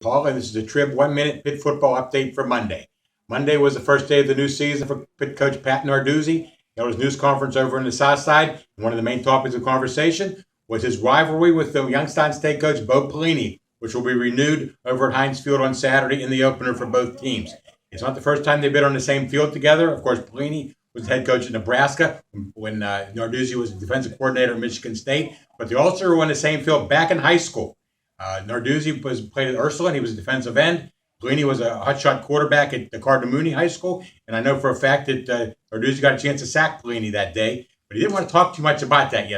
Paul, and this is a Trib 1 Minute Pitt football update for Monday. Monday was the first day of the new season for Pitt coach Pat Narduzzi. There was a news conference over in the South Side, and one of the main topics of conversation was his rivalry with the Youngstown State coach Bo Pelini, which will be renewed over at Heinz Field on Saturday in the opener for both teams. It's not the first time they've been on the same field together. Of course, Pelini was head coach at Nebraska when Narduzzi was defensive coordinator at Michigan State, but they also were on the same field back in high school. Narduzzi played at Ursula, and he was a defensive end. Pelini was a hotshot quarterback at the Cardinal Mooney High School, and I know for a fact that Narduzzi got a chance to sack Pelini that day, but he didn't want to talk too much about that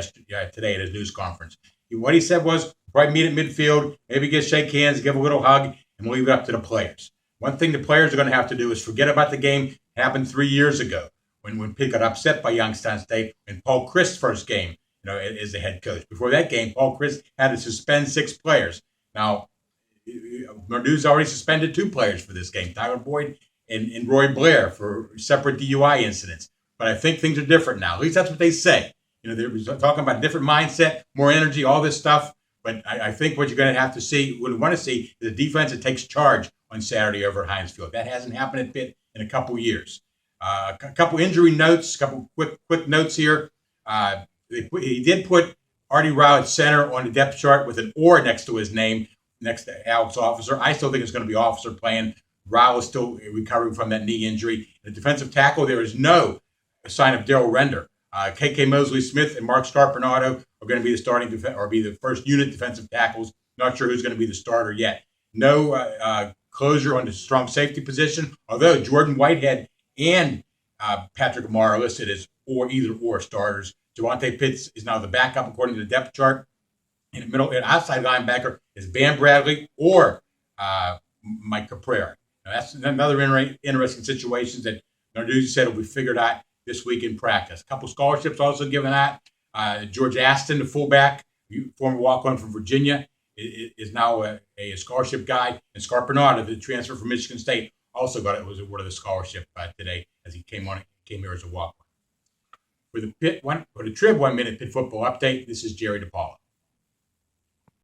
today at his news conference. What he said was, probably meet at midfield, maybe shake hands, give a little hug, and leave it up to the players. One thing the players are going to have to do is forget about the game that happened 3 years ago when Pitt got upset by Youngstown State in Paul Christ's first game, as the head coach. Before that game, Paul Christ had to suspend 6 players. Now, Narduzzi already suspended 2 players for this game, Tyler Boyd and Roy Blair, for separate DUI incidents. But I think things are different now. At least that's what they say. They're talking about a different mindset, more energy, all this stuff. But I think what you're going to have to see, what we want to see, is a defense that takes charge on Saturday over at Heinz Field. That hasn't happened at Pitt in a couple years. A couple injury notes, a couple quick notes here. He did put Artie Rao at center on the depth chart with an or next to his name, next to Alex Officer. I still think it's going to be Officer playing. Rao is still recovering from that knee injury. The defensive tackle, there is no sign of Daryl Render. K.K. Mosley-Smith and Mark Scarpinato are going to be the starting or be the first unit defensive tackles. Not sure who's going to be the starter yet. No closure on the strong safety position, although Jordan Whitehead and Patrick Amar are listed as either-or starters. Javante Pitts is now the backup according to the depth chart. In the middle, and outside linebacker is Van Bradley or Mike Caprera. Now, that's another interesting situation that Narduzzi said will be figured out this week in practice. A couple scholarships also given out. George Aston, the fullback, former walk-on from Virginia, is now a scholarship guy. And Scarpinato, the transfer from Michigan State, also was awarded the scholarship today as he came here as a walk-on. For the Trib 1 Minute Pitt football update, this is Jerry DiPaola.